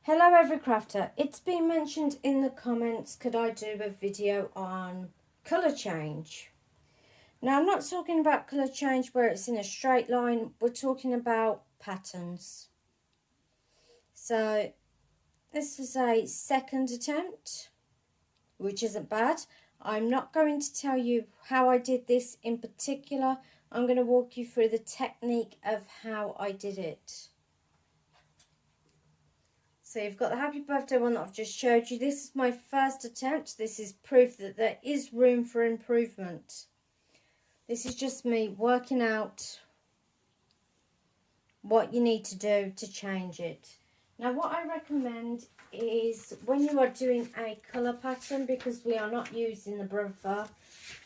Hello every crafter, it's been mentioned in the comments, could I do a video on colour change? Now I'm not talking about colour change where it's in a straight line, we're talking about patterns. So this was a second attempt, which isn't bad. I'm not going to tell you how I did this in particular, I'm going to walk you through the technique of how I did it. So you've got the happy birthday one that I've just showed you. This is my first attempt. This is proof that there is room for improvement. This is just me working out what you need to do to change it. Now what I recommend is when you are doing a colour pattern, because we are not using the brother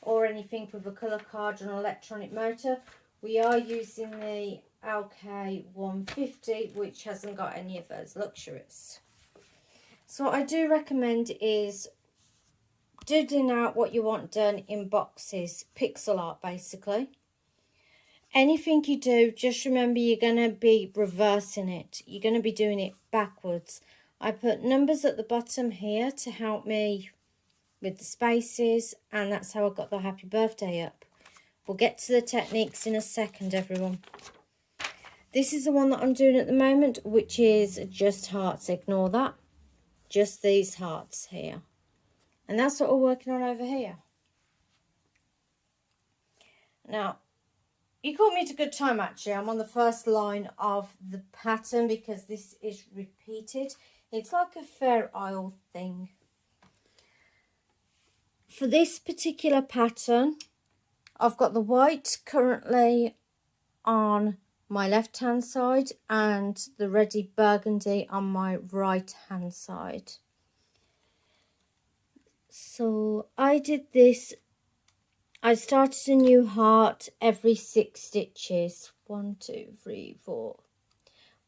or anything with a colour card or an electronic motor, we are using the lk150, which hasn't got any of those luxuries. So what I do recommend is doodling out what you want done in boxes, pixel art basically. Anything you do, just remember you're going to be reversing it. You're going to be doing it backwards. I put numbers at the bottom here to help me with the spaces, and that's how I got the happy birthday up. We'll get to the techniques in a second, everyone. This is the one that I'm doing at the moment, which is just hearts. Ignore that. Just these hearts here. And that's what we're working on over here. Now, you caught me at a good time actually. I'm on the first line of the pattern because this is repeated. It's like a Fair Isle thing. For this particular pattern, I've got the white currently on my left hand side and the reddy burgundy on my right hand side. So I did this, I started a new heart every 6 stitches. 1 2 3 4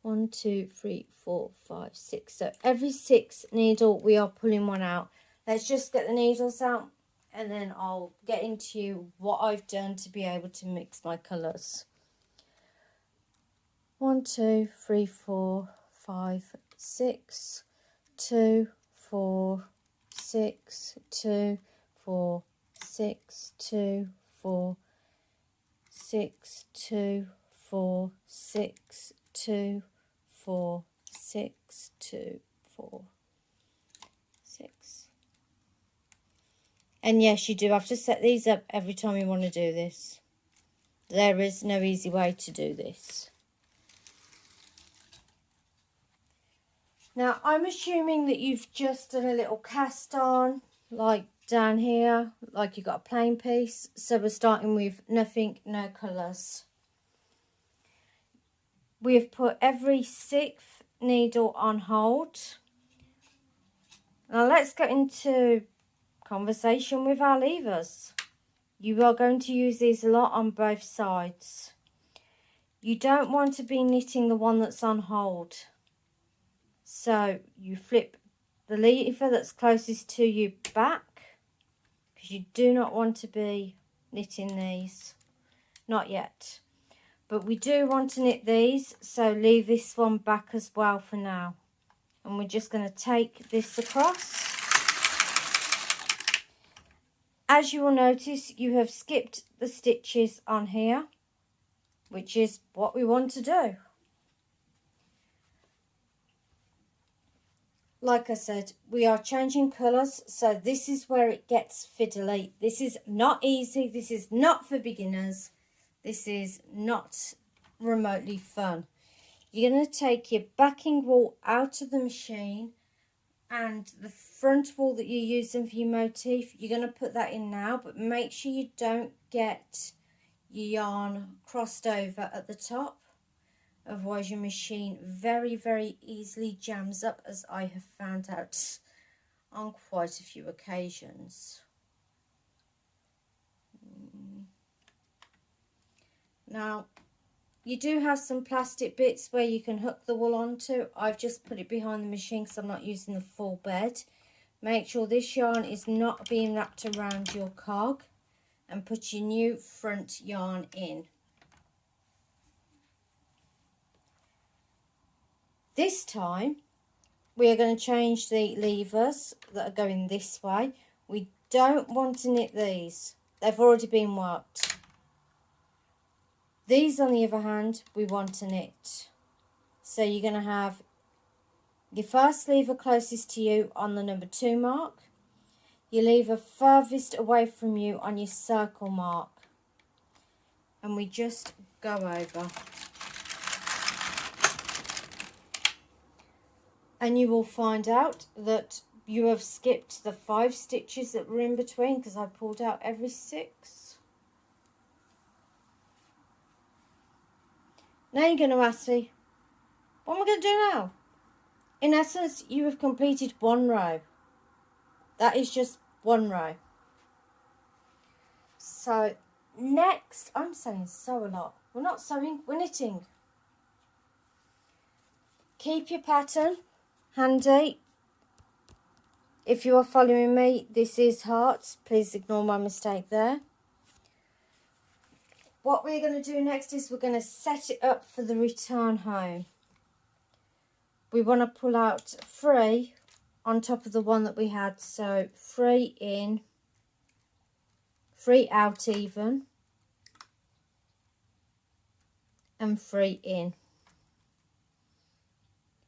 1 2 3 4 5 6. So every 6 needle we are pulling one out. Let's just get the needles out and then I'll get into what I've done to be able to mix my colours. 1 2 3 4 5 6 2 4 6 2 4 6 2 4 6 2 4 6 2 4 6 2 4 6. And yes, you do have to set these up every time you want to do this. There is no easy way to do this. Now, I'm assuming that you've just done a little cast on, like down here, like you've got a plain piece. So we're starting with nothing, no colours. We have put every 6th needle on hold. Now let's get into conversation with our levers. You are going to use these a lot on both sides. You don't want to be knitting the one that's on hold. So you flip the lever that's closest to you back, because you do not want to be knitting these. Not yet. But we do want to knit these, so leave this one back as well for now. And we're just going to take this across. As you will notice, you have skipped the stitches on here, which is what we want to do. Like I said, we are changing colours, so this is where it gets fiddly. This is not easy. This is not for beginners. This is not remotely fun. You're going to take your backing wool out of the machine, and the front wool that you're using for your motif, you're going to put that in now, but make sure you don't get your yarn crossed over at the top. Otherwise your machine very, very easily jams up, as I have found out on quite a few occasions. Now, you do have some plastic bits where you can hook the wool onto. I've just put it behind the machine because I'm not using the full bed. Make sure this yarn is not being wrapped around your cog, and put your new front yarn in. This time, we are going to change the levers that are going this way. We don't want to knit these. They've already been worked. These, on the other hand, we want to knit. So you're going to have your first lever closest to you on the number 2 mark. Your lever furthest away from you on your circle mark. And we just go over. And you will find out that you have skipped the 5 stitches that were in between because I pulled out every 6. Now you're going to ask me, what am I going to do now? In essence, you have completed 1 row. That is just 1 row. So next, I'm saying sew a lot. We're not sewing, we're knitting. Keep your pattern handy. If you are following me, this is hearts. Please ignore my mistake there. What we're going to do next is we're going to set it up for the return home. We want to pull out 3 on top of the one that we had. So 3 in, 3 out even, and 3 in.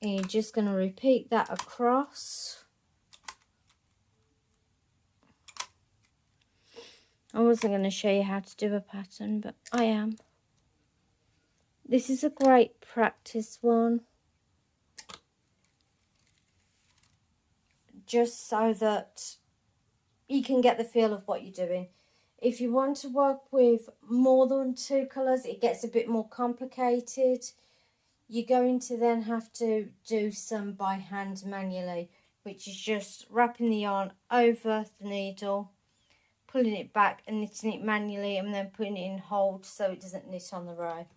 And you're just going to repeat that across. I wasn't going to show you how to do a pattern, but I am. This is a great practice one. Just so that you can get the feel of what you're doing. If you want to work with more than 2 colours, it gets a bit more complicated. You're going to then have to do some by hand manually, which is just wrapping the yarn over the needle, pulling it back and knitting it manually, and then putting it in hold so it doesn't knit on the row.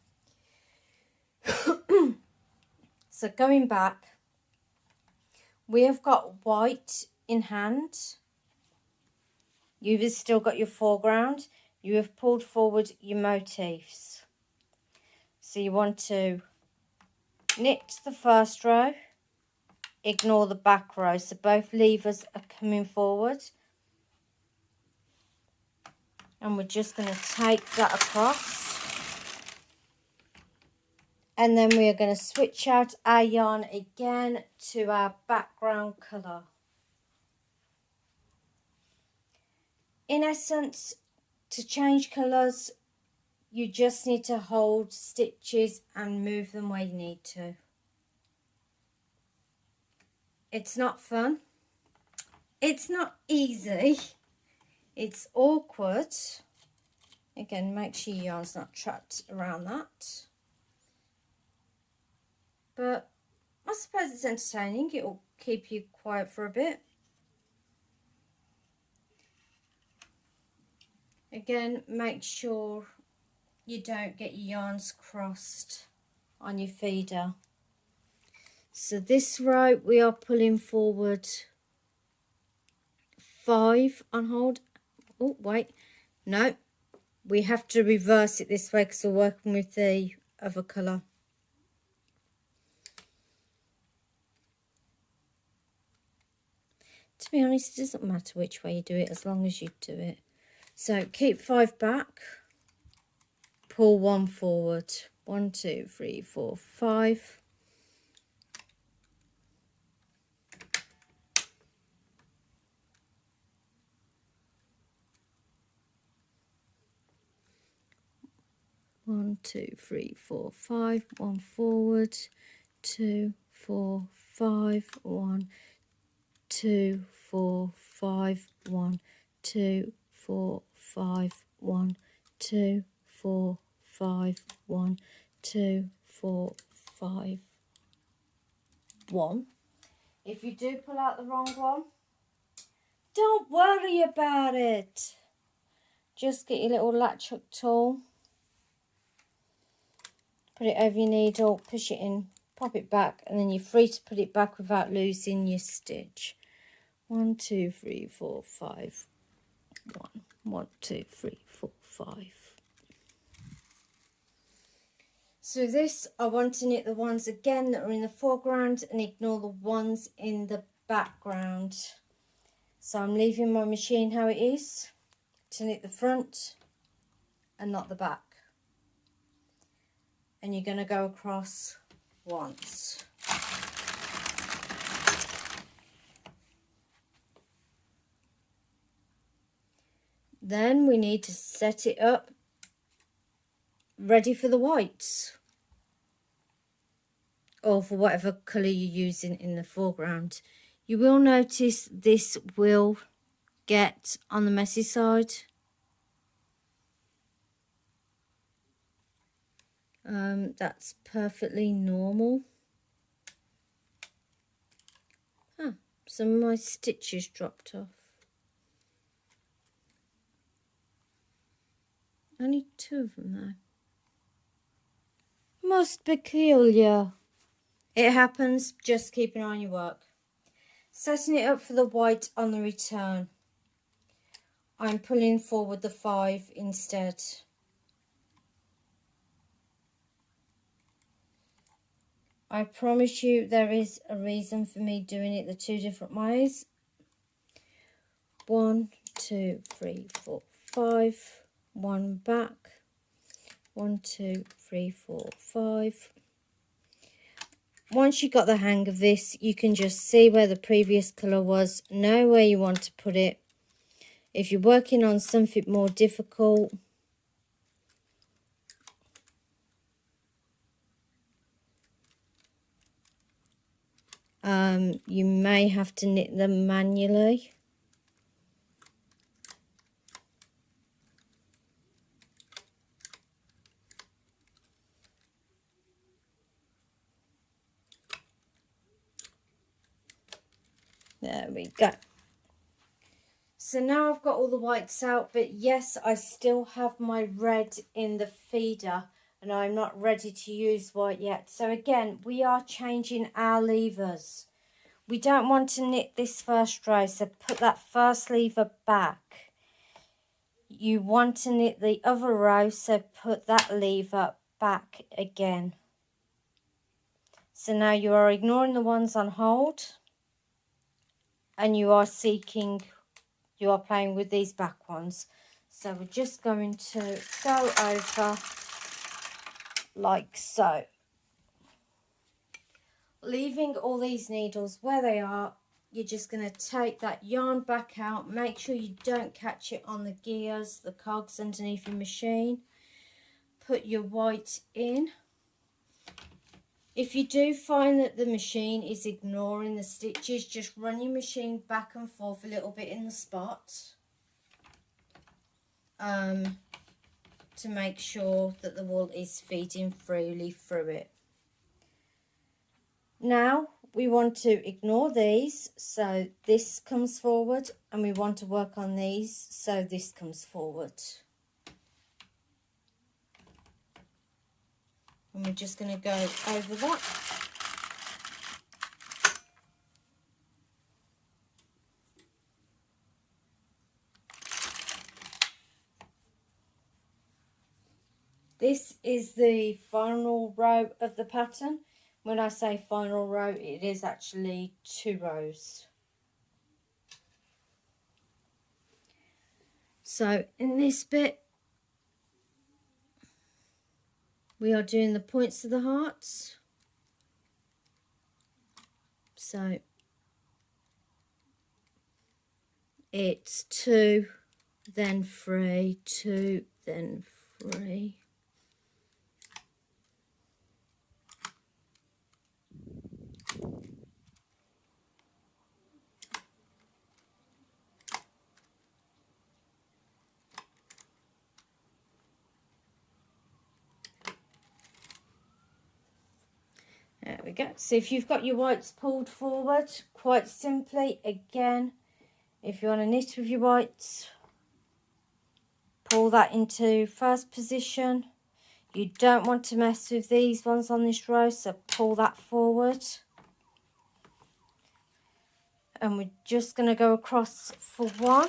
So going back, we have got white in hand. You've still got your foreground. You have pulled forward your motifs. So you want to knit the first row, ignore the back row. So both levers are coming forward. And we're just going to take that across. And then we are going to switch out our yarn again to our background colour. In essence, to change colours, you just need to hold stitches and move them where you need to. It's not fun. It's not easy. It's awkward. Again, make sure your yarn's not trapped around that. But I suppose it's entertaining. It'll keep you quiet for a bit. Again, make sure you don't get your yarns crossed on your feeder. So this row we are pulling forward 5 on hold. Oh, wait. No. We have to reverse it this way because we're working with the other colour. To be honest, it doesn't matter which way you do it as long as you do it. So keep 5 back. Pull 1 forward. 1, 2, 3, 4, 5. One, 2, 3, 4, 5. 1 forward. 2, 4, 5. 1, 2, 4, 5. 1, 2, 4, 5. 1, 2, 4, 5. 1, 2, 4, 5. 1. If you do pull out the wrong one, don't worry about it. Just get your little latch hook tool, put it over your needle, push it in, pop it back, and then you're free to put it back without losing your stitch. 1, 2, 3, 4, 5. 1, 1, 2, 3, 4, 5. So this, I want to knit the ones again that are in the foreground and ignore the ones in the background. So I'm leaving my machine how it is to knit the front and not the back. And you're going to go across once. Then we need to set it up ready for the whites, or for whatever colour you're using in the foreground. You will notice this will get on the messy side. That's perfectly normal. Some of my stitches dropped off. Only 2 of them though. Most peculiar. It happens, just keep an eye on your work. Setting it up for the white on the return. I'm pulling forward the 5 instead. I promise you there is a reason for me doing it the 2 different ways. 1, 2, 3, 4, 5. 1 back. 1, 2, 3, 4, 5. Once you got the hang of this, you can just see where the previous colour was, know where you want to put it. If you're working on something more difficult, you may have to knit them manually. There we go. So now I've got all the whites out, but yes, I still have my red in the feeder and I'm not ready to use white yet. So again, we are changing our levers. We don't want to knit this first row, so put that first lever back. You want to knit the other row, so put that lever back again. So now you are ignoring the ones on hold and you are playing with these back ones. So we're just going to go over like so. Leaving all these needles where they are, you're just going to take that yarn back out. Make sure you don't catch it on the gears, the cogs underneath your machine. Put your white in. If you do find that the machine is ignoring the stitches, just run your machine back and forth a little bit in the spot to make sure that the wool is feeding freely through it. Now we want to ignore these, so this comes forward, and we want to work on these, so this comes forward. And we're just going to go over that. This is the final row of the pattern. When I say final row, it is actually 2 rows. So in this bit, we are doing the points of the hearts. So it's 2, then 3, 2, then 3. There we go. So if you've got your whites pulled forward, quite simply, again, if you want to knit with your whites, pull that into first position. You don't want to mess with these ones on this row, so pull that forward. And we're just going to go across for 1.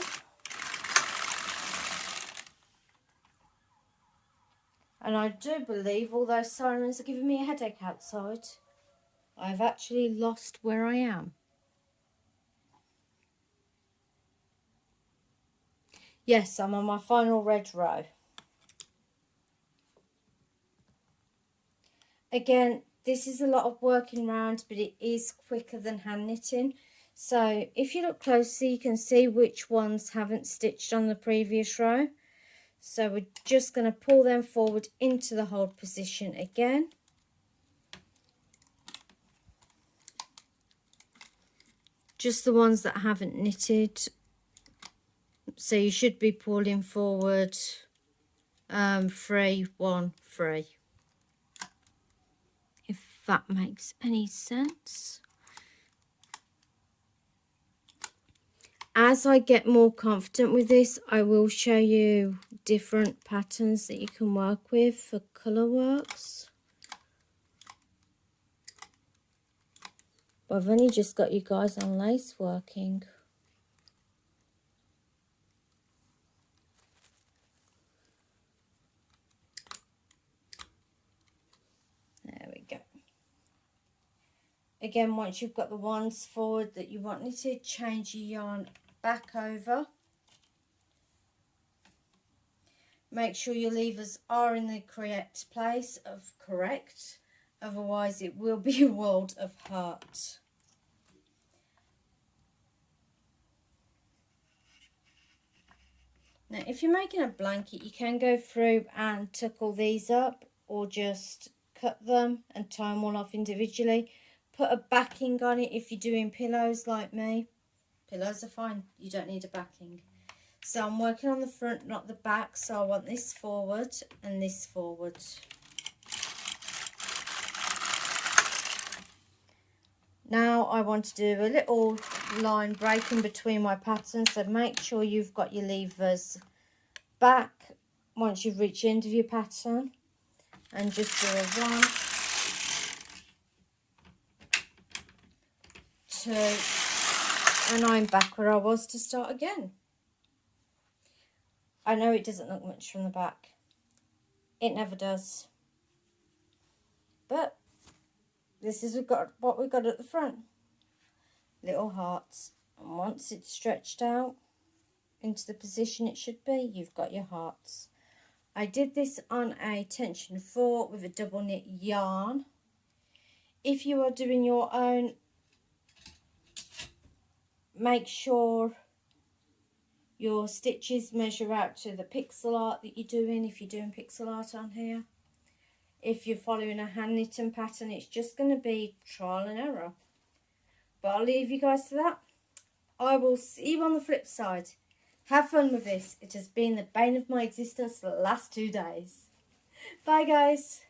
And I do believe all those sirens are giving me a headache outside. I've actually lost where I am. Yes, I'm on my final red row. Again, this is a lot of working round, but it is quicker than hand knitting. So if you look closely, you can see which ones haven't stitched on the previous row. So we're just going to pull them forward into the hold position again. Just the ones that haven't knitted. So you should be pulling forward 3, 1, 3. If that makes any sense. As I get more confident with this, I will show you different patterns that you can work with for colour works. But I've only just got you guys on lace working. There we go. Again, once you've got the ones forward that you want knitted, change your yarn back over. Make sure your levers are in the correct place of correct, otherwise it will be a world of hurt. Now if you're making a blanket, you can go through and tuck all these up, or just cut them and tie them all off individually. Put a backing on it if you're doing pillows like me. Pillows are fine, you don't need a backing. So I'm working on the front, not the back, so I want this forward and this forward. Now I want to do a little line break in between my patterns, so make sure you've got your levers back once you've reached the end of your pattern, and just do a 1, 2, and I'm back where I was to start again. I know it doesn't look much from the back. It never does. But this is what we've got at the front. Little hearts. And once it's stretched out into the position it should be, you've got your hearts. I did this on a tension 4 with a double knit yarn. If you are doing your own, make sure your stitches measure out to the pixel art that you're doing, if you're doing pixel art on here. If you're following a hand knitting pattern, it's just going to be trial and error. But I'll leave you guys to that. I will see you on the flip side. Have fun with this. It has been the bane of my existence for the last 2 days. Bye guys.